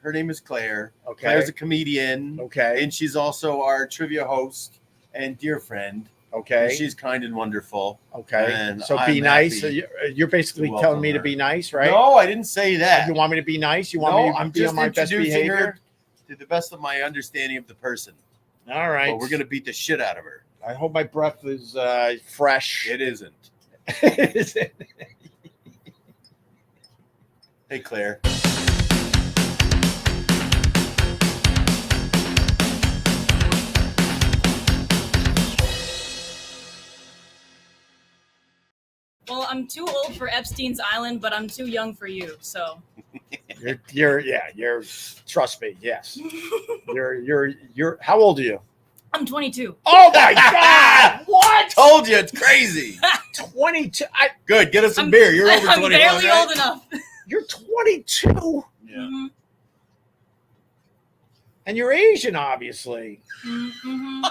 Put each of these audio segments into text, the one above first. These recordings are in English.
Her name is Claire. Okay. Claire's a comedian. Okay. And she's also our trivia host and dear friend. Okay. And she's kind and wonderful. Okay. And So I'm be nice. happy You're basically to telling welcome me to her. be nice, right? No, I didn't say that. You want me to be nice? You want me to I'm be just on my best introducing behavior? her to the best of my understanding of the person. All right. But we're going to beat the shit out of her. I hope my breath is fresh. It isn't. Hey, Claire. Well, I'm too old for Epstein's Island, but I'm too young for you. So You're trust me, yes. You're how old are you? I'm 22. Oh my God! What? Told you, it's crazy. 22. Good, get us some beer. You're over 21, I'm barely right? old enough. You're 22. Yeah. Mm-hmm. And you're Asian, obviously. Mm-hmm.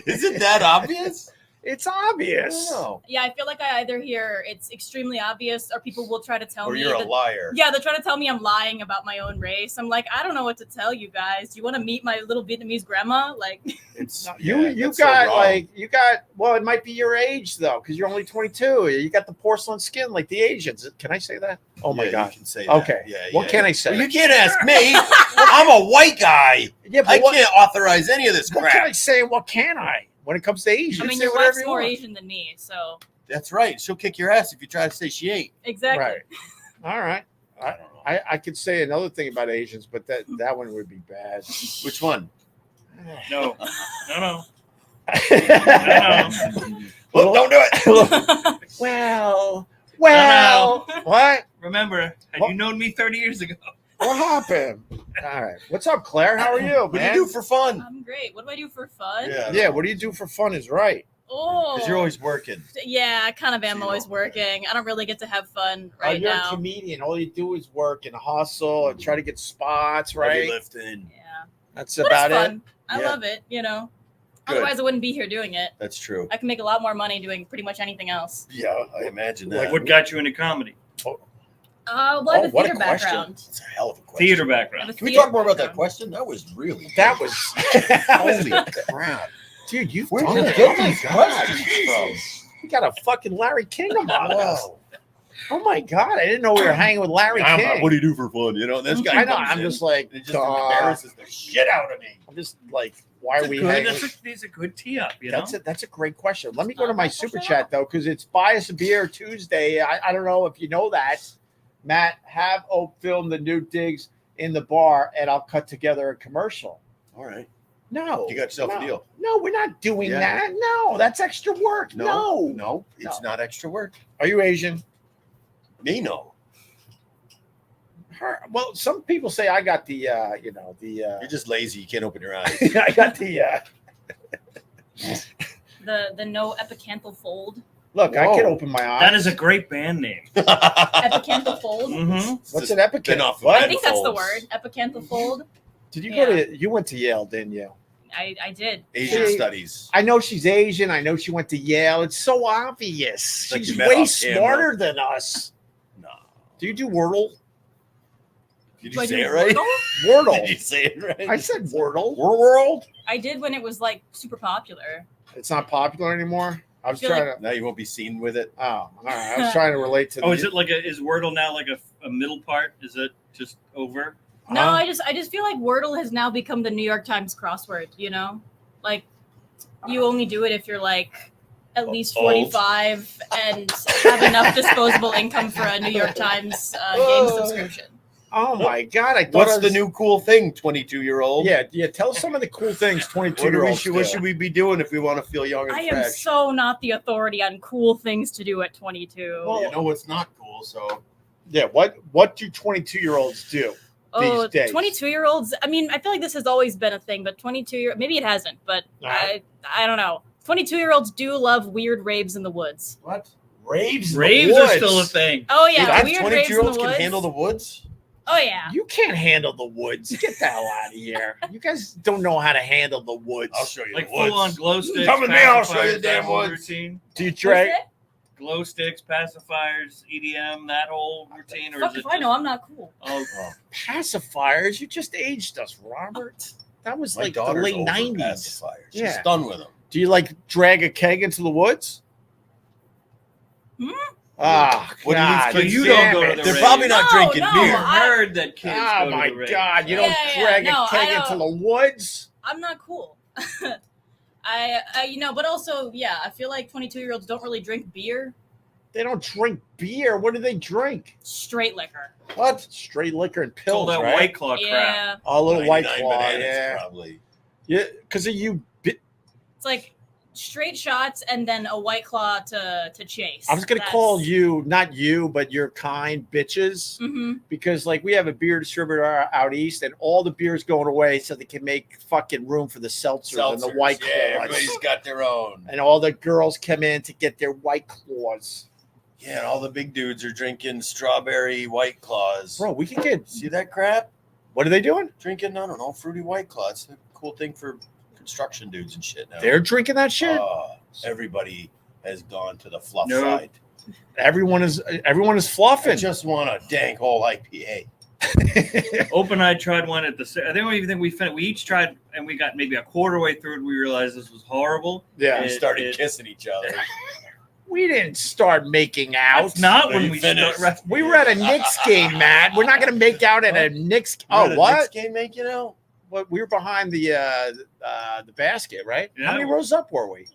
Isn't that obvious? It's obvious. No. Yeah, I feel like I either hear it's extremely obvious, or people will try to tell Or me you're a that, liar. yeah, they're trying to tell me I'm lying about my own race. I'm like, I don't know what to tell you guys. Do you want to meet my little Vietnamese grandma? Like, It's You that's so got wrong. well, it might be your age though, because you're only 22. You got the porcelain skin like the Asians. Can I say that? Oh my Yeah, God. You can say that. Okay. Yeah, What can I say? Well, you can't ask me. I'm a white guy. Yeah, I but can't authorize any of this what can I crap. say? What can I? When it comes to Asian, I mean, say your whatever wife's you more want. Asian than me, so That's right. She'll kick your ass if you try to say she ain't. exactly. Right. All right. I don't know. I could say another thing about Asians, but that one would be bad. Which one? No. Well, don't do it. Well, No. what? Remember, had What? you known me 30 years ago? What happened? All right. What's up, Claire? How are you, What do man? you do for fun? I'm great. What do I do for fun? Yeah, what do you do for fun is right. Oh, Because you're always working. yeah, I kind of am So always you don't- working. I don't really get to have fun right You're a now. comedian. All you do is work and hustle and try to get spots, Heavy right? lifting. Yeah, That's but about it's it. fun. I Yeah. love it. You know, Good. otherwise I wouldn't be here doing it. That's true. I can make a lot more money doing pretty much anything else. Yeah, I imagine that. Like What got you into comedy? Well, I have a what a theater question. background. It's a hell of a question. Theater I have background. a Can we theater talk more about that background. question? That was really That was holy crap. dude. You've Where'd done you it. get Oh my these God, questions Jesus. You got a fucking Larry King about us. Wow. Oh my God, I didn't know we were hanging with Larry King. What do you do for fun? You know, this guy I know. comes I'm in just like, and it just embarrasses the shit out of me. I'm just like, why are we hanging? These are good tee up, you know? That's a great question. Let me go to not my bad super question chat though, because it's Buy Us a Beer Tuesday. I don't know if you know that. Matt, have Ope film the new digs in the bar, and I'll cut together a commercial. All right. No, You got yourself a no. deal. No, we're not doing Yeah. that. No, that's extra work. No. No, it's not extra work. Are you Asian? Me, no. Well, some people say I got the, You're just lazy. You can't open your eyes. I got the. The no epicanthal fold. Look, I Whoa. can open my eyes. That is a great band name. Epicanthal fold. Mm-hmm. What's an epicant? Spin-off of What? I think that's the folds. word. Epicanthal fold. Did you go to? You went to Yale, didn't you? I did. Asian See, studies. I know she's Asian. I know she went to Yale. It's so obvious. Like She's you met way off camera. smarter than us. No. Do you do Wordle? Did Do you I say do it right? Wordle? Did you Wordle. say it right? I said Wordle. World. I did when it was like super popular. It's not popular anymore. I was feel trying to. Now you won't be seen with it. Oh, all right. I was trying to relate to. Oh, is it like is Wordle now like a middle part? Is it just over? No, Huh? I just feel like Wordle has now become the New York Times crossword, you know? Like you only do it if you're like at least Old. 45 and have enough disposable income for a New York Times game subscription. Oh my God! I thought What's I was, the new cool thing, 22-year-old? Yeah. Tell us some of the cool things 22 What, year olds what should we be doing if we want to feel young and I am fresh? so not the authority on cool things to do at 22. Well, You know what's not cool, so Yeah. What do 22-year-olds do? Oh, these days. 22-year-olds. I mean, I feel like this has always been a thing, but 22-year maybe it hasn't, but Right. I don't know. 22-year-olds do love weird raves in the woods. what? Raves. in the Raves are woods. still a thing. Oh yeah, That's weird raves in the 22-year-olds can woods. handle the woods? Oh yeah. You can't handle the woods. Get the hell out of here. You guys don't know how to handle the woods. I'll show you Like the woods. full on glow sticks. Come with me, I'll show you pacifiers, the damn that whole woods. routine. Do you What's drag? it? glow sticks, pacifiers, EDM, that whole routine, or Fuck is it if I know, I'm not cool. Oh, Pacifiers? You just aged us, Robert. That was My like the daughter's late over 90s. pacifiers. She's Yeah. done with them. Do you like drag a keg into the woods? Hmm? Ah, What do you God. so you damn don't go it. to the They're rave. probably not No, drinking no, beer. I heard that kids Oh go my to the rave. God! You Yeah, don't yeah, drag no, a keg I into don't. the woods. I'm not cool. I but also, yeah, I feel like 22-year-olds don't really drink beer. They don't drink beer. What do they drink? Straight liquor. What? Straight liquor and It's all pills, that right? White Claw crap. Yeah. A little White 99 Claw, bananas, yeah. probably. Yeah, because of you. It's like straight shots and then a White Claw to chase. I was gonna call you, not you, but your kind bitches, Mm-hmm. because like we have a beer distributor out east, and all the beer's going away so they can make fucking room for the seltzers and the White Claws. Yeah, everybody's got their own. And all the girls come in to get their White Claws. Yeah, and all the big dudes are drinking strawberry White Claws. Bro, we can get. See that crap? What are they doing? Drinking, I don't know, fruity White Claws. It's a cool thing for construction dudes and shit now. They're drinking that shit. Everybody has gone to the fluff No. side. Everyone is I fluffing. just want a dank whole IPA. Open Eye tried one at the. I don't even think we finished. We each tried, and we got maybe a quarter way through it. We realized this was horrible. Yeah, We It- started it- kissing each other. we didn't start making out. That's not No, when you we finished. start. We were at a Knicks game, Matt. We're not going to make out at a Knicks. You had Oh, a what? Knicks game make you know? What? We were behind the basket, right? Yeah. How many rows up were we?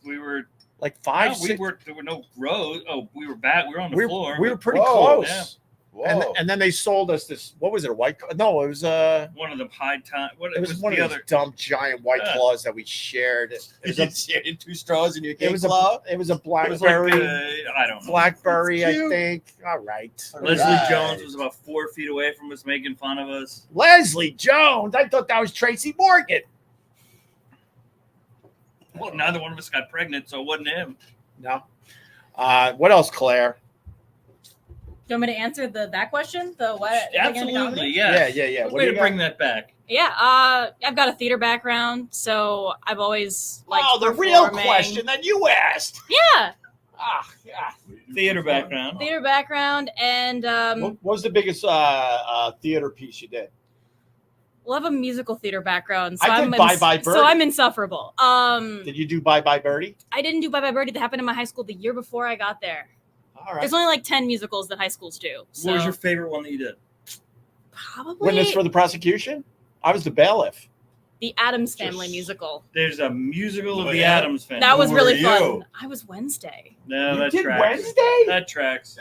We were. Like No, five, we six. were. There were no rows. Oh, we were back. We were on the floor. We were pretty Whoa. close. Yeah. Whoa. And then they sold us this. What was it? A White? No, it was One of the high time. What It was one the of other? those dumb giant White Yeah. Claws that we shared. It was you a, shared 2 straws in your it cake was claw? a It was like blackberry. I don't know. Blackberry, I Cute. think. All right. Leslie Right. Jones was about 4 feet away from us, making fun of us. Leslie Jones. I thought that was Tracy Morgan. Well, neither one of us got pregnant, so it wasn't him. No. What else, Claire? Do you want me to answer that question? The what? Absolutely, yeah. Yeah. What Way do to you got? bring that back. Yeah, I've got a theater background, so I've always liked the real performing. question that you asked. Yeah, Yeah. Theater background. theater background, and What was the biggest theater piece you did? we'll have a musical theater background. So I did I'm Bye Bye Birdie. So I'm insufferable. Did you do Bye Bye Birdie? I didn't do Bye Bye Birdie. That happened in my high school the year before I got there. All right. There's only like 10 musicals that high schools do. So What was your favorite one that you did? probably Witness for the prosecution? I was the bailiff. the Addams Family Just- musical. There's a musical of Oh, the yeah. Addams Family. That was Who really were fun. you? I was Wednesday. No, You that did tracks. Wednesday? That tracks.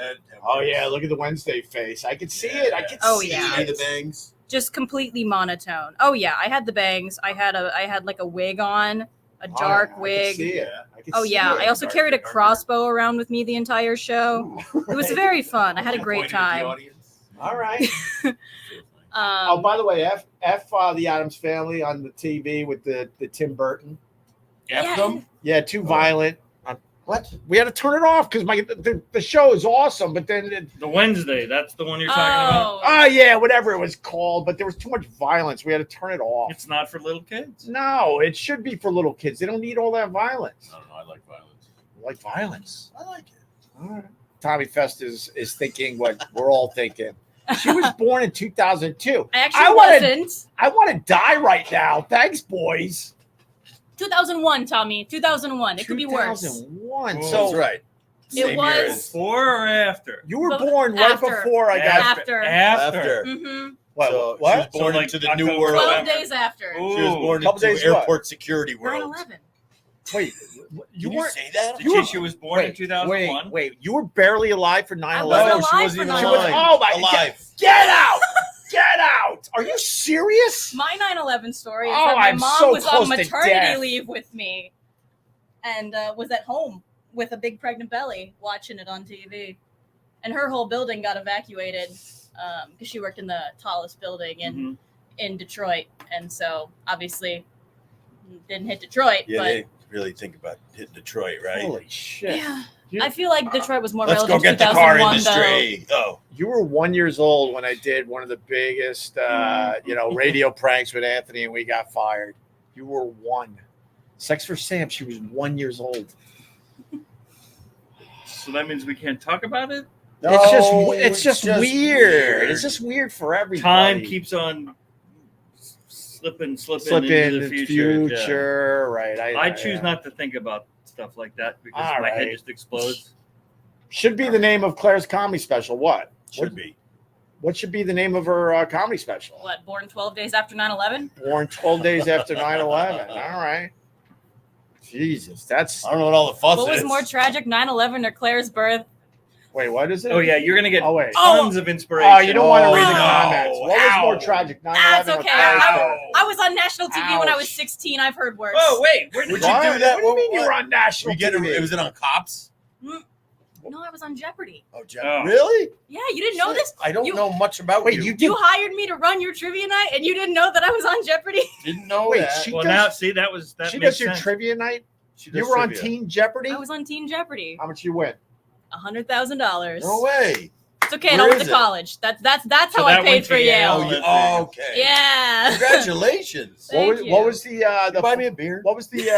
Oh yeah, look at the Wednesday face. I can see it. I can Oh, see yeah. See it. the bangs? Just completely monotone. Oh yeah, I had the bangs. I had like a wig on, a dark I can wig. see it. I can Oh see yeah, it. I also carried a crossbow around with me the entire show. It was very fun. I had a great time. All right. Oh, Um, by the way, F the Addams Family on the TV with the Tim Burton. Yeah. them? Yeah, too violent. What? We had to turn it off because the show is awesome, but then The Wednesday. That's the one you're talking about. oh, yeah, whatever it was called, but there was too much violence. We had to turn it off. It's not for little kids. No, it should be for little kids. They don't need all that violence. I don't know. I like violence. I like violence. I like it. All right. Tommy Fest is thinking what we're all thinking. She was born in 2002. I actually I wanted- wasn't. I want to die right now. Thanks, boys. 2001, Tommy. 2001. It could be worse. 2001. That's So right. Same year was- as- Before or after? you were But born right after. before I got. After. After. Mm-hmm. What? So what? She was born So, like, into the new October, world. 12 November. days after. Ooh. She was born Couple into days what? airport security world. 9/11. Wait, you Can you weren't. say that? The kid she was born in 2001. Wait, you were barely alive for I 9/11. wasn't No, alive she wasn't for even 9/11. alive. Oh my! Alive. Get out! Get out! Are you serious? My 9/11 story is Oh, that my I'm mom so was close on to maternity death. leave with me and was at home with a big pregnant belly watching it on TV. And her whole building got evacuated because she worked in the tallest building in Detroit. And so obviously didn't hit Detroit. Yeah, but they really think about hitting Detroit, right? Holy shit! yeah, You- I feel like Detroit was more Let's go relevant get in the car 2001 industry. Oh, You were 1 year old when I did one of the biggest, radio pranks with Anthony, and we got fired. You were 1. Sex for Sam. She was 1 year old. So that means we can't talk about it? It's just weird. It's just weird for everybody. Time keeps on slipping into the future. Right. I choose not to think about stuff like that because my head just explodes. Should be the name of Claire's comedy special. What? Should be. What should be the name of her comedy special? What, Born 12 Days After 9/11? Born 12 Days After 9/11. All right. Jesus, I don't know what all the fuss What is. was more tragic, 9/11 or Claire's birth? Wait, what is it? Oh, yeah, you're going to get wait. tons of inspiration. Oh, you don't want to read the Oh, comments. What was more tragic, 9/11 That's or okay. Claire's birth? I was on national TV when I was Ouch. 16. I've heard worse. Oh, wait. Would you do What? that? What do you mean you were on national TV? Was it on Cops? No, I was on Jeopardy. Oh, Jeff. Oh. Really? Yeah, you didn't know this? I don't know much about Wait, you. you did? You hired me to run your trivia night, and you didn't know that I was on Jeopardy? Didn't know Wait, that. she Well, does- now, see, that She makes does your sense. trivia night? She does You were on trivia. Team Jeopardy? I was on Team Jeopardy. How much you win? $100,000. No way. It's okay. I Where went is to it? college. That's So how I that paid went for to Yale. Yale. Oh, okay. Yeah. Congratulations. Thank What you. was the You buy me a beer? what was the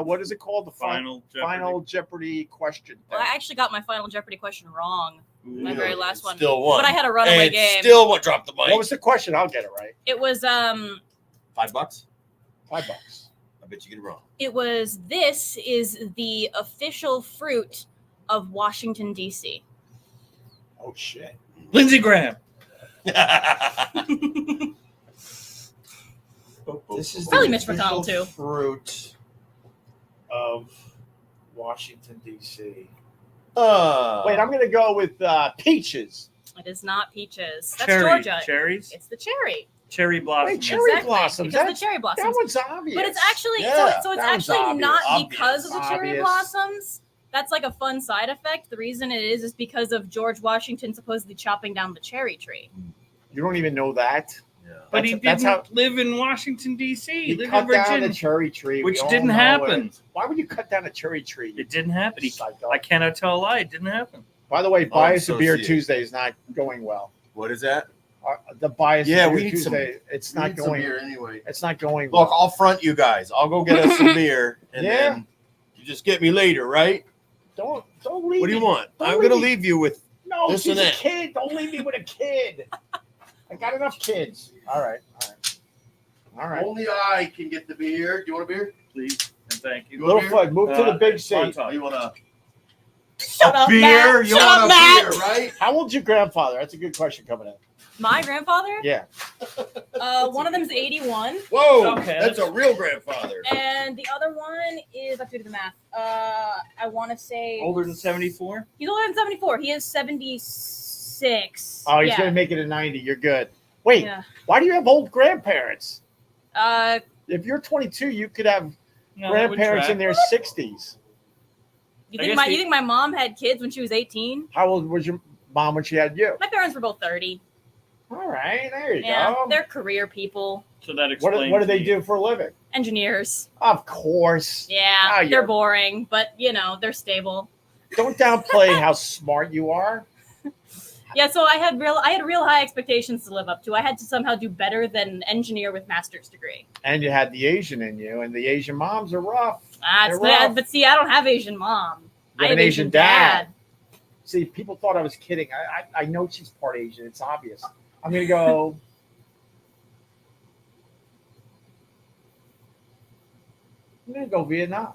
what is it called? The Final final Jeopardy question. Well, I actually got my Final Jeopardy question wrong. My very last one. Still won. But I had a runaway and game. Still what? Drop the mic. What was the question? I'll get it right. It was $5? $5. I bet you get it wrong. this is the official fruit of Washington D.C. Oh shit. Lindsey Graham. This is Probably the Mitch McConnell, official too. Fruit of Washington D.C. Wait, I'm gonna go with peaches. It is not peaches. That's Cherry. Georgia. Cherries. It's the cherry. Cherry blossom. Wait, cherry Exactly, blossoms. Because That, the cherry that blossoms. one's obvious. But it's actually Yeah, so it's that one's actually obvious. not because of the cherry Obvious. blossoms. That's like a fun side effect. The reason it is because of George Washington supposedly chopping down the cherry tree. You don't even know that. Yeah. But he That's didn't live in Washington, D.C. He He lived cut in down Virginia. the cherry tree, which we all didn't know happen. it. Why would you cut down a cherry tree? It didn't happen. Psycho. I cannot tell a lie. It didn't happen. By the way, Bias a Beer associate. Tuesday is not going well. What is that? The Bias Yeah, a Beer we need some- Tuesday, it's not Need some going. beer anyway. It's not going. Look, well. I'll front you guys. I'll go get us some beer, and Yeah. then you just get me later, right? Don't leave. What do you me. want? Don't I'm leave gonna me. leave you with. No, This she's and a that. kid. Don't leave me with a kid. I got enough kids. All right. Only I can get the beer. Do you want a beer? Please and thank you. Little foot, move to the big fun seat. talk. You want a Shut up, beer? Matt. You Shut want up, a Matt. beer, right? How old's your grandfather? That's a good question coming in. My grandfather? Yeah. One of them's 81, Whoa, Okay, that's a real grandfather. and the other one is I have to do the math. I want to say Older than 74? He's older than 74. He is 76. Oh, he's yeah. gonna make it a 90. You're good. Wait, Yeah. why do you have old grandparents? Uh, If you're 22, you could have No, that would grandparents in track. their 60s. you I think guess you think my mom had kids when she was 18? How old was your mom when she had you? My parents were both 30. All right, there you Yeah, go. they're career people, So that What explains. do they the- do for a living? engineers. Of course. Yeah, Oh, they're you're- boring, but they're stable. Don't downplay how smart you are. Yeah, so I had real high expectations to live up to. I had to somehow do better than an engineer with master's degree. And you had the Asian in you, and the Asian moms are rough. That's They're rough. but see, I don't have Asian mom. You I have have an Asian dad. See, people thought I was kidding. I know she's part Asian. It's obvious. I'm going to go. I'm going to go Vietnam.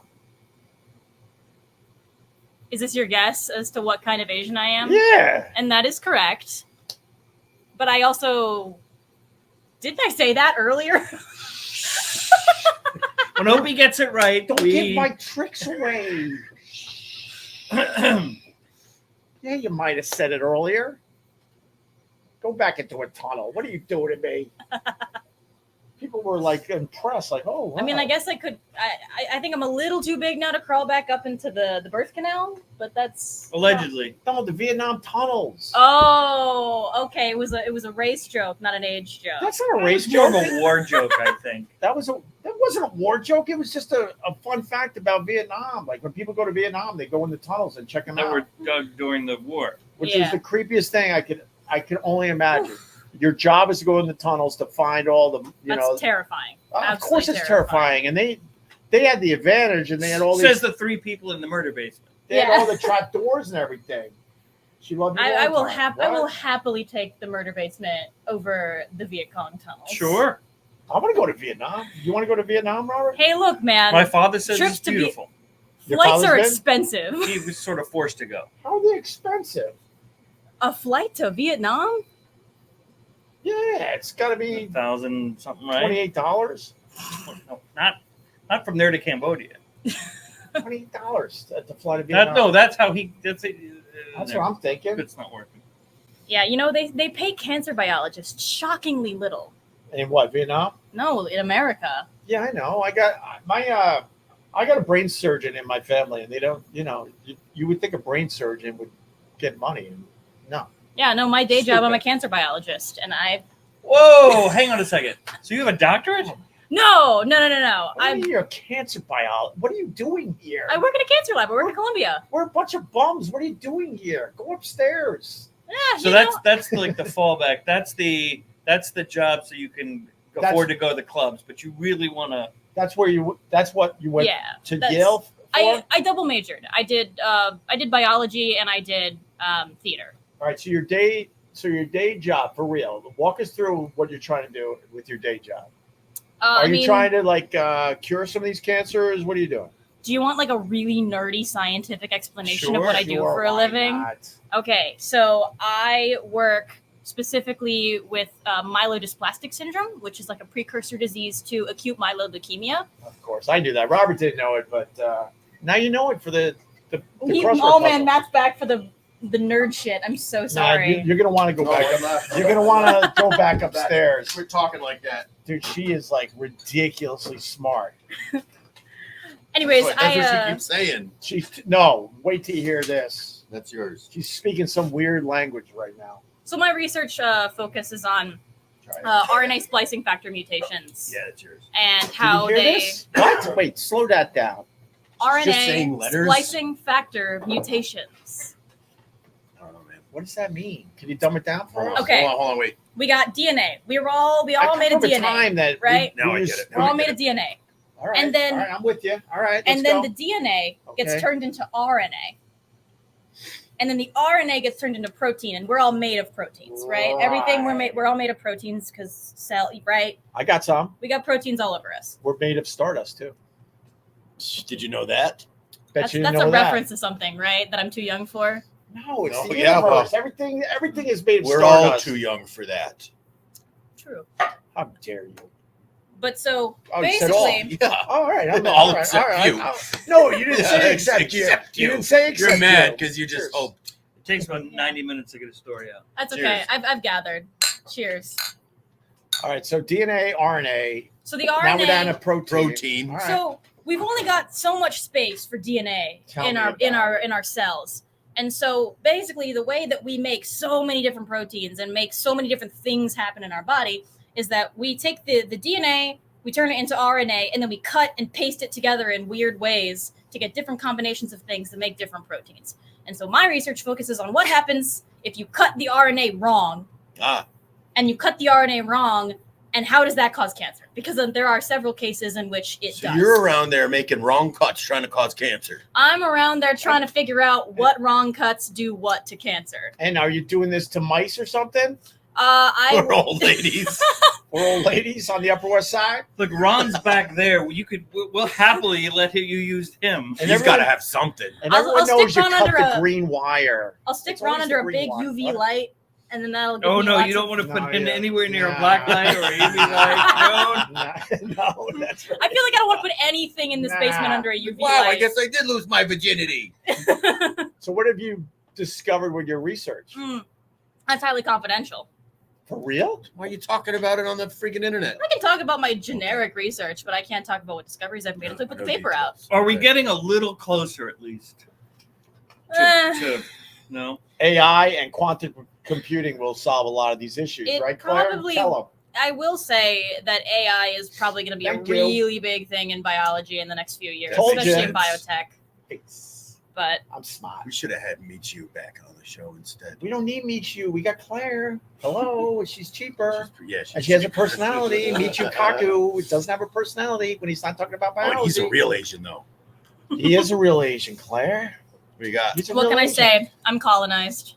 Is this your guess as to what kind of Asian I am? Yeah. And that is correct. But I also didn't I say that earlier? When Opie gets it right, Don't we... give my tricks away. Yeah, you might have said it earlier. Go back into a tunnel. What are you doing to me? People were like impressed, like, oh, wow. I mean, I guess I could. I think I'm a little too big now to crawl back up into the birth canal, but that's Allegedly. No, the Vietnam tunnels. Oh, okay. It was a race joke, not an age joke. That's not a race It's more joke. of a war joke, I think. That wasn't a war joke. It was just a fun fact about Vietnam. Like when people go to Vietnam, they go in the tunnels and check them That out, were dug during the war. which Yeah. is the creepiest thing I could only imagine. Your job is to go in the tunnels to find all the That's terrifying. Of course, Absolutely it's terrifying, and they had the advantage, and they had all Says these. the three people in the murder basement. They had Yeah. all the trap doors and everything. She loved it. I will happily take the murder basement over the Viet Cong tunnels. Sure. I want to go to Vietnam. You want to go to Vietnam, Robert? Hey, look, man. My father says Trips it's to beautiful. Your Flights father's are been? expensive. He was sort of forced to go. How are they expensive? A flight to Vietnam? Yeah, it's got to be $1,000 something, right? $28. No, not from there to Cambodia. $28 to fly to Vietnam. That's how he. That's it. That's what I'm thinking. It's not working. Yeah, they pay cancer biologists shockingly little. In what, Vietnam? No, in America. Yeah, I know. I got a brain surgeon in my family, and they don't. You would think a brain surgeon would get money, and no. Yeah, no, my day job, I'm a Stupid. cancer biologist, and Whoa! Hang on a second. So you have a doctorate? No. You're a cancer biologist. What are you doing here? I work in a cancer lab. I work in Columbia. We're a bunch of bums. What are you doing here? Go upstairs. Yeah, So that's like the fallback. That's the job, so you can afford to go to the clubs, but you really want to. That's what you went to that's- Yale for? I double majored. I did biology and I did theater. All right, so your day job, for real. Walk us through what you're trying to do with your day job. Are you trying to cure some of these cancers? What are you doing? Do you want like a really nerdy scientific explanation of Sure, what I do sure, for a why living? not? Okay, so I work specifically with myelodysplastic syndrome, which is like a precursor disease to acute myeloid leukemia. Of course, I knew that. Robert didn't know it, but now you know it for the crossword Oh puzzle. man, Matt's back for the nerd shit. I'm so Nah, sorry. you're gonna want to go No, back I'm up. not. You're gonna want to go back upstairs, We're talking like that. dude. She is like ridiculously smart. Anyways, That's what she keeps saying. Wait till you hear this. That's yours. She's speaking some weird language right now. so my research focuses on Try it. RNA splicing factor mutations Yeah, that's yours. and Did how you hear they this? What? Wait, slow that down. Just saying RNA letters? splicing factor mutations. I don't know, man. What does that mean? Can you dumb it down for us? Okay. Hold on, wait. We got DNA. We all I made a come from DNA, time that right? Now I get it. We're all made of DNA. All right. And then- all right, I'm with you. All right. And let's then go. the DNA Okay. gets turned into RNA. And then the RNA gets turned into protein, and we're all made of proteins, right? Everything we're all made of proteins because right? I got some. We got proteins all over us. We're made of stardust too. Did you know that? Bet That's you didn't a know that. reference to something, right? That I'm too young for. No, it's No, the yeah, universe. well, everything is made of We're all stardust. too young for that. True. How dare you? But so Oh, you said all. basically, Yeah. All right. I'm All all right. except all right. you. No, you didn't Yeah, say except you. except You you. didn't say except You're mad you. because you just Cheers. hoped. It takes about 90 minutes to get a story out. that's okay. Cheers. I've gathered. Cheers. All right. So DNA, RNA. So the Now we're down to RNA. Protein. All right. So we've only got so much space for DNA Tell in me our about in our cells. And so basically the way that we make so many different proteins and make so many different things happen in our body is that we take the DNA, we turn it into RNA, and then we cut and paste it together in weird ways to get different combinations of things that make different proteins. And so my research focuses on what happens if you cut the RNA wrong and you cut the RNA wrong, and how does that cause cancer? Because there are several cases in which it So does. you're around there making wrong cuts trying to cause cancer. I'm around there trying to figure out what wrong cuts do what to cancer. And are you doing this to mice or something? We're old ladies. Or old ladies on the Upper West Side? Look, Ron's back there. We'll happily let you use him. And He's got to everyone- have something. And I'll everyone stick knows you Ron cut under the a- green wire. I'll stick It's Ron always under the a green big one. UV What? light, and then that'll give Oh me no, lots you don't of- want to put No, him yeah. anywhere near Nah. a black light or a UV light. No, that's right. I feel like I don't want to put anything in this Nah. basement under a UV Wow, light. I guess I did lose my virginity. So what have you discovered with your research? That's highly confidential. For real? Why are you talking about it on the freaking internet? I can talk about my generic research, but I can't talk about what discoveries I've made until I put the No paper out. details. Are we Okay. getting a little closer at least? Eh, To no. AI and quantum computing will solve a lot of these issues, It right, Claire? probably- Tell I will say that AI is probably going to be Thank a you. really big thing in biology in the next few years, Told especially you. in biotech. them. But I'm smart. We should have had Michiu back on the show instead. We don't need Michiu. We got Claire. Hello. She's cheaper. She's And she has a personality. Michiu Kaku doesn't have a personality when he's not talking about biology. Oh, he's a real Asian, though. He is a real Asian, Claire. We got. He's a What real can I agent. say? I'm colonized.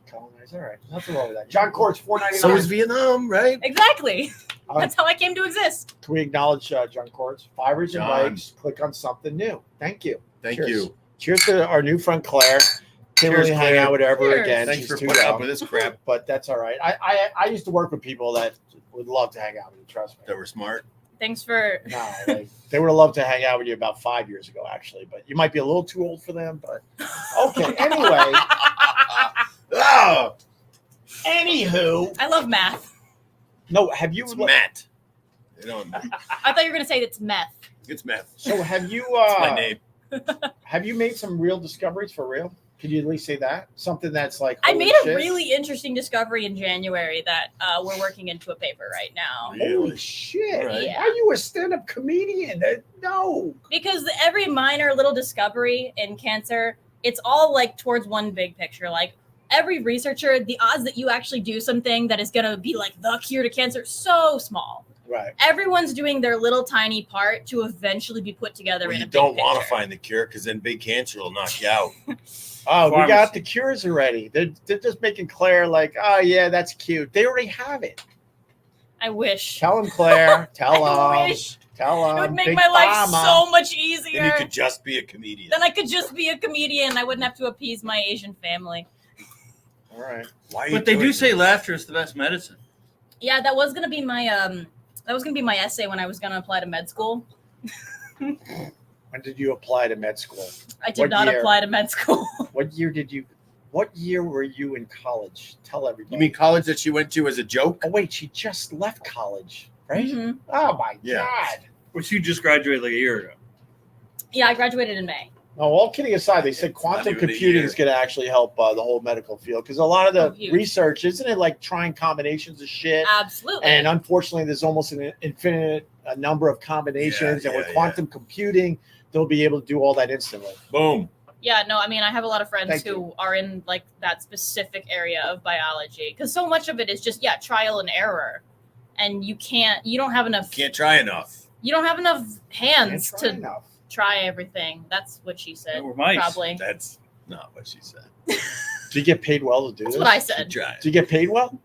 Colonized. All right. Nothing wrong with that. John Court's $4.99. So is Vietnam, right? Exactly. Uh, That's how I came to exist. Can we acknowledge John Court's? Fivers and John. bikes. Click on something new. Thank you. Thank Cheers. you. Cheers to our new friend Claire. Can't Cheers, really hang Claire. out with her ever Cheers. again. Thanks She's for too putting young, up with this crap. but that's all right. I used to work with people that would love to hang out with you. Trust me. That were smart. Thanks for. No, they would have loved to hang out with you about 5 years ago, actually. But you might be a little too old for them. But okay. Anyway, Oh, anywho, I love math. no. Have you? it's Matt. They don't. I thought you were gonna say it's meth. It's Matt. So have you? That's my name. Have you made some real discoveries for real? Could you at least say that? Something that's like I holy made a shit. really interesting discovery in January that we're working into a paper right now. Holy Really? shit! All right. Yeah. Are you a stand-up comedian? No. Because every minor little discovery in cancer, it's all like towards one big picture. Like every researcher, the odds that you actually do something that is gonna be like the cure to cancer, so small. Right. Everyone's doing their little tiny part to eventually be put together Well, in you a big don't want to picture. find the cure because then big cancer will knock you out. Oh, we got Pharmacy. the cures already. They're just making Claire like, oh yeah, that's cute. They already have it. I wish. Tell him, Claire. Tell I him. wish. Tell him. It would make Big my life Pharma. so much Then easier. you could just be a comedian. Then I could just be a comedian. I wouldn't have to appease my Asian family. All right. Why are you But they do doing say this? laughter is the best medicine. Yeah, that was gonna be my essay when I was gonna apply to med school. When did you apply to med school? I did What not year? apply to med school. What year did you? What year were you in college? Tell everybody. You mean college that she went to as a joke? Oh wait, she just left college, right? Mhm. Oh my Yeah. god. Which you just graduated like a year ago. Yeah, I graduated in May. No, all kidding aside, they said It's not quantum even a computing year. is going to actually help the whole medical field because a lot of Oh, the huge. research, isn't it like trying combinations of shit? Absolutely. And unfortunately, there's almost an infinite number of combinations. Yeah, and with yeah, quantum computing, they'll be able to do all that instantly. Boom. Yeah, no, I mean, I have a lot of friends Thank who are in like that specific area of biology because so much of it is just trial and error, and you don't have enough Can't try enough. hands Can't to try enough. try everything. That's what she said. We're mice. Probably. That's not what she said. Do you get paid well to do That's this? what I She said. tried. Do you get paid well?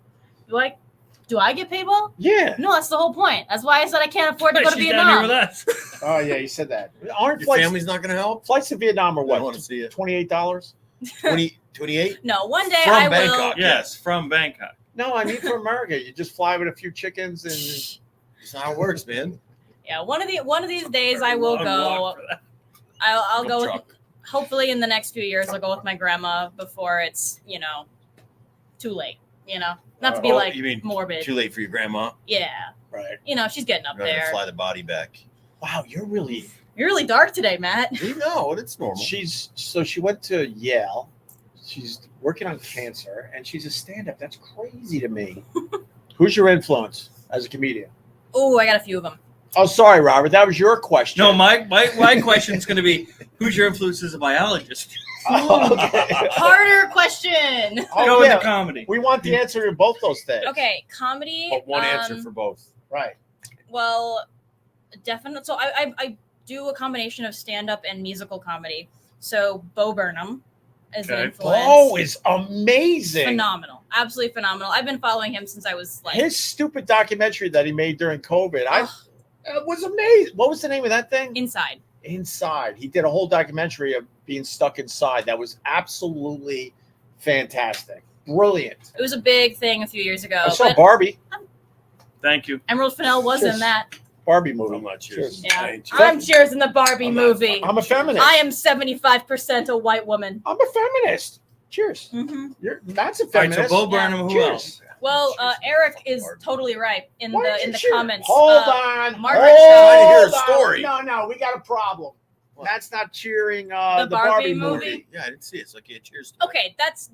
Do I get paid well? Yeah. No, that's the whole point. That's why I said I can't afford to go to She's down here with Vietnam. us. Oh yeah, you said that. Aren't Your flights, family's not going to help? flights to Vietnam are I want what? to see it. $28? 28? No, one day From I Bangkok. Yes, from Bangkok. No, I mean for America. You just fly with a few chickens and That's not how it works, man. will. Yeah, one of these days I will Long go. walk for that. I'll go with, Truck. hopefully in the next few years I'll go with my grandma before it's too late. Not to be Oh, like you mean morbid. Too late for your grandma. Yeah, right. she's getting up You're going to there. fly the body back. Wow, you're really. You're really dark today, Matt. You know, it's normal. She went to Yale. She's working on cancer, and she's a stand-up. That's crazy to me. Who's your influence as a comedian? Oh, I got a few of them. Oh, sorry, Robert. That was your question. No, my question is going to be, who's your influence as a biologist? Oh, okay. Harder question. Oh, Go yeah. into comedy. We want the answer to both those things. Okay, comedy. But one answer for both. Right. Well, definitely. So I do a combination of stand-up and musical comedy. So Bo Burnham is an Okay. influence. Bo is amazing. phenomenal, absolutely phenomenal. I've been following him since I was like His stupid documentary that he made during COVID, Ugh. it was amazing. What was the name of that thing? inside. Inside. He did a whole documentary of being stuck inside. That was absolutely fantastic. Brilliant. It was a big thing a few years ago. I saw But Barbie. Thank you. Emerald Fennell was Cheers. in that. Barbie movie. I'm not cheers. Yeah, I ain't I'm cheers in the Barbie I'm not- movie. I'm a feminist. I am 75% a white woman. I'm a feminist. Cheers. hmm That's a All right, feminist. so Bo Burnham, who Cheers. else? Well, Cheers. Eric is Barbie. totally right in Why did the you in the cheer? comments. Hold on. Margaret Hold Trying to hear a on. story. No, we got a problem. What? That's not cheering The the Barbie Barbie movie? movie. Yeah, I didn't see it. So I can't cheers. to it. Okay, that's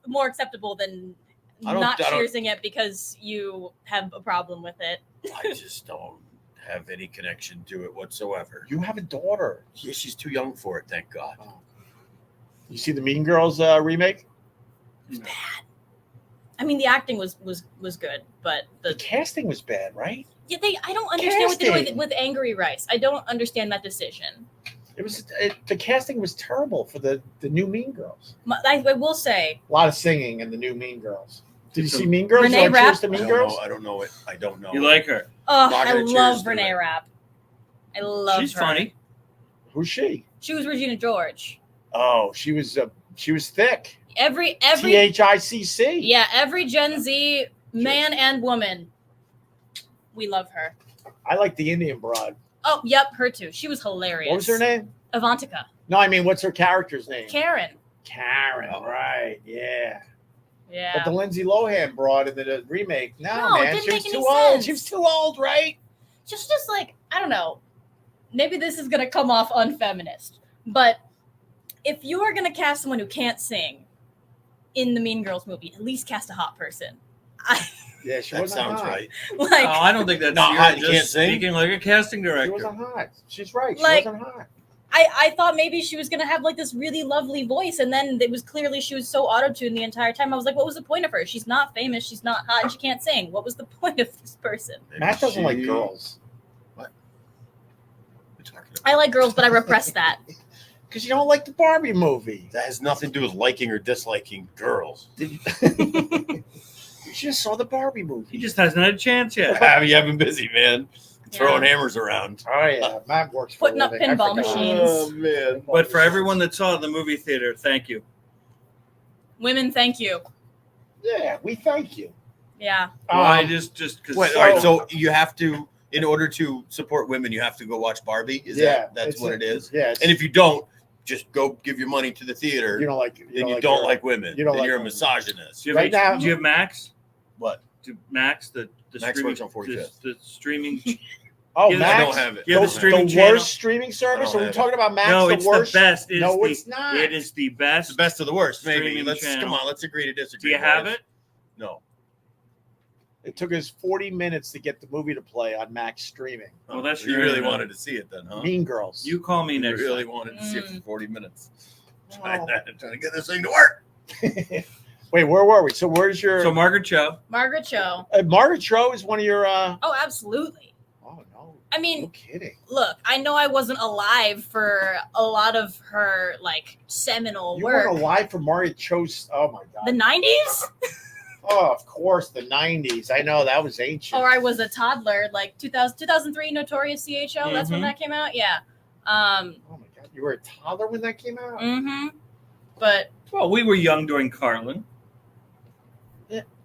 more acceptable than I don't- not I don't- cheersing it because you have a problem with it. I just don't have any connection to it whatsoever. You have a daughter. Yeah, she's too young for it, thank God. You see the Mean Girls remake? I mean, the acting was good, but The the casting was bad, right? I don't understand what they're doing Casting. with Angry Rice. I don't understand that decision. The casting was terrible for the new Mean Girls. I will say, A lot of singing in the new Mean Girls. Did you So see Mean Girls? Renee You like Rapp? Cheers to Mean Girls? I don't know it. I don't know. You like her? oh, Not I gonna cheers love to Renee it. Rapp. I love She's her. funny. Who's she? She was Regina George. Oh, she was thick. Every THICC. yeah, every Gen Z man and woman, we love her. I like the Indian broad. Oh, yep, her too. She was hilarious. What was her name? Avantika. No, I mean, what's her character's name? Karen. Karen, right? Yeah. Yeah. But the Lindsay Lohan broad in the remake, No, it man, didn't she was make too any old. sense. She was too old, right? just like, I don't know. Maybe this is gonna come off unfeminist, but if you are gonna cast someone who can't sing in the Mean Girls movie, at least cast a hot person. Yeah, she That wasn't sounds hot. right. Like, Oh, I don't think that's Not you're hot, you just can't sing? speaking like a casting She director. wasn't hot. She's right. She Like- wasn't hot. I thought maybe she was gonna have like this really lovely voice, and then it was clearly she was so auto-tuned the entire time. I was like, what was the point of her? She's not famous, she's not hot, and she can't sing. What was the point of this person? Matt doesn't like girls What? You're talking about? I like girls, but I repress that. because you don't like the Barbie movie. That has nothing to do with liking or disliking girls. You just saw the Barbie He movie. just hasn't had a chance yet. You have been busy, man. Throwing hammers around. Oh yeah, Matt works for Putting a up living. I pinball forgot. machines. Oh man. But for everyone that saw it in the movie theater, thank you. Women, thank you. Yeah, we thank you. Yeah. Why just because? Wait, all right. So you have to, in order to support women, you have to go watch Barbie. Is that's it's what it is? Yeah, And if you don't, just go give your money to the theater. you don't like, then you don't her. like women. You don't then like you're a women. misogynist. do you have, Right now- do you have Max? What? Do Max the Max streaming works on 45th. the streaming? Oh, Yeah, I Max, I don't have it. You have the, the streaming the channel? worst streaming service. I don't Are we have talking about Max? No, the it's worst? the best. No, it's not. It is the It's best. the best of the worst. Maybe. Streaming Let's channel. come on. Let's agree to Do disagree. you have boys. it? No. It took us 40 minutes to get the movie to play on Max streaming. Well, that's you your- really wanted to see it then, huh? Mean Girls. You call me You next really time. wanted to see it for 40 minutes. Oh. Trying to get this thing to work. Wait, where were we? So where's your? So Margaret Cho. Margaret Cho. Margaret Cho is one of your. Oh, absolutely. Oh no! I No mean, kidding. look, I know I wasn't alive for a lot of her like seminal You work. weren't alive for Margaret Cho's. Oh my god. The 90s? Oh, of course, the 90s. I know that was ancient. Or I was a toddler, like 2003 Notorious CHO. That's when Mhm. that came out. Yeah. Oh my god, you were a toddler when that came out. But Well, we were young during Carlin.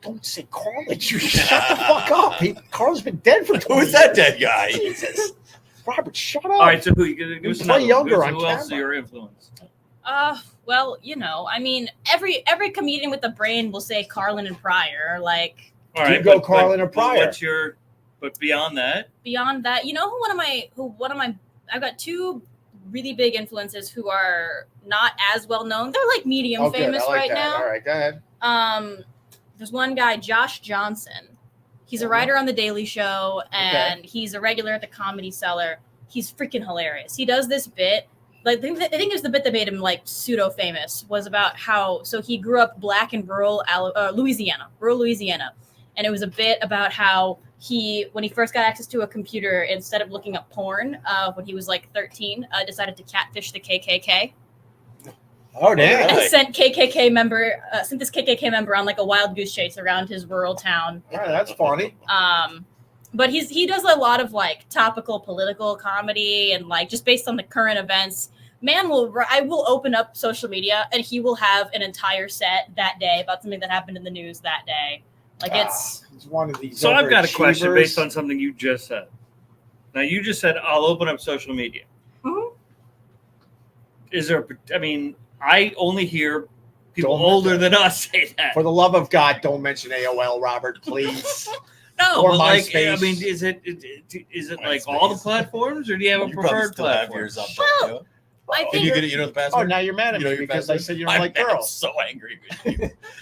Don't say Carlin. You shut the fuck up. Carlin's been dead for 20 Who is that years. dead guy? Jesus. Robert, shut up. All right, so who you give us Play another one. younger Who on else camera. are your influence? well, you know, I mean, every comedian with a brain will say Carlin and Pryor. Like All right, go Carlin or Pryor. What's your? But beyond that, beyond that, you know, who one of my I've got two really big influences who are not as well known. They're like medium Oh, good. famous I like right that. now. All right, go ahead. There's one guy, Josh Johnson. He's a writer on The Daily Show, and he's a regular at the Comedy Cellar. He's freaking hilarious. He does this bit. Like, I think it was the bit that made him like pseudo famous. Was about how he grew up black in rural Louisiana, and it was a bit about how when he first got access to a computer, instead of looking up porn when he was like 13, decided to catfish the KKK. Oh, damn. And sent this KKK member on like a wild goose chase around his rural town. All right, that's funny. But he does a lot of like topical political comedy and like just based on the current events. I will open up social media and he will have an entire set that day about something that happened in the news that day. Like It's one of these. so I've got a question overachievers. based on something you just said. Now you just said I'll open up social media. Mhm. Is there? I mean, I only hear people Don't- older than us say that. For the love of God, don't mention AOL, Robert, please. No, or but like, MySpace. I mean, is it like all the platforms, or do you have a You probably preferred still have platform? yours up. Well, don't you? I Can think you get it? You know the Oh, password? now you're mad at You know me your because I password? said you don't like girls. I'm so angry with you.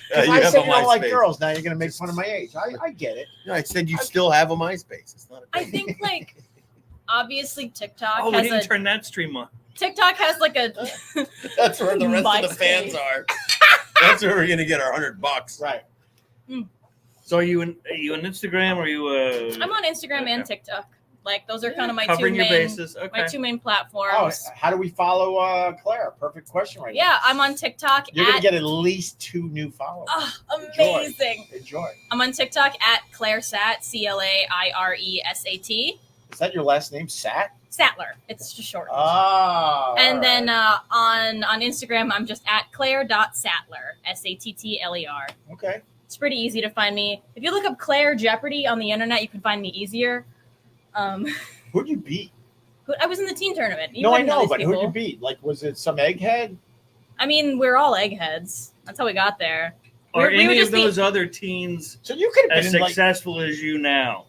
Because you I have said a you don't like MySpace. girls. Now you're going to make fun of my age. I get it. No, I said you still have a MySpace. It's not a I thing. think like obviously TikTok Oh, we has didn't a turn that stream on. TikTok has like a That's where the rest of the MySpace. fans are. That's where we're gonna get our $100. Right. So are you an Instagram? Or are you? I'm on Instagram and Okay. TikTok. Like those are kind of my Covering two your main bases. Okay. my two main Oh, platforms. how do we follow Claire? Perfect question right now. Yeah, I'm on TikTok. You're going to get at least 2 new followers. Oh, amazing. Enjoy. I'm on TikTok at ClaireSat, ClaireSat. Is that your last name, Sat? Sattler. It's just short. Oh. And then on Instagram, I'm just at Claire.Sattler, Sattler. Okay. It's pretty easy to find me. If you look up Claire Jeopardy on the internet, you can find me easier. Who'd you beat? I was in the teen tournament. You No, I wouldn't know, these but who'd you people. beat? Like, was it some egghead? I mean, we're all eggheads. That's how we got there. Are We were any of just the- those other teens So you could have as been like. successful as you now?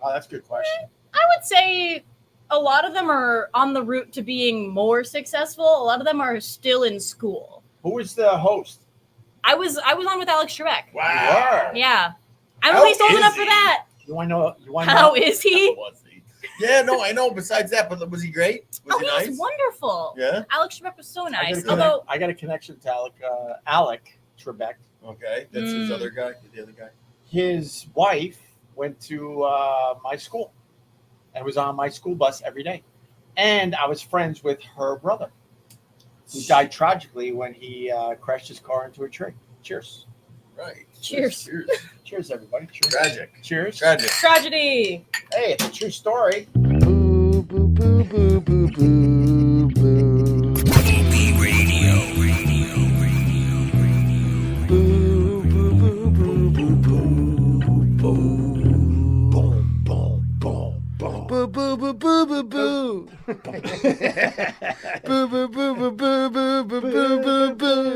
Oh, that's a good question. I would say a lot of them are on the route to being more successful. A lot of them are still in school. Who was the host? I was on with Alex Trebek. Wow. Yeah. I'm How at least old is enough he? for that. You want to know? How is he? Was he? Yeah, no, I know. Besides that, but was he great? Was Oh, he he's nice? wonderful. Yeah. Alex Trebek was so nice. I Although, got a connection to Alec Trebek. Okay, that's his other guy. The other guy. His wife went to my school and was on my school bus every day. And I was friends with her brother, who died tragically when he crashed his car into a tree. Cheers. Right. Cheers. Cheers. Cheers, everybody. Cheers. Tragic. Cheers. Tragic. tragedy. Hey, it's a true story. Boo, boo, boo, boo, boo, boo, boo. Opie Radio. Boo, boo, boo, boo, boo, boo. Boom, boom, boom, boom. Boo, boo, boo, boo, boo, boo. Boo, boo, boo, boo, boo, boo, boo, boo, boo, boo, boo.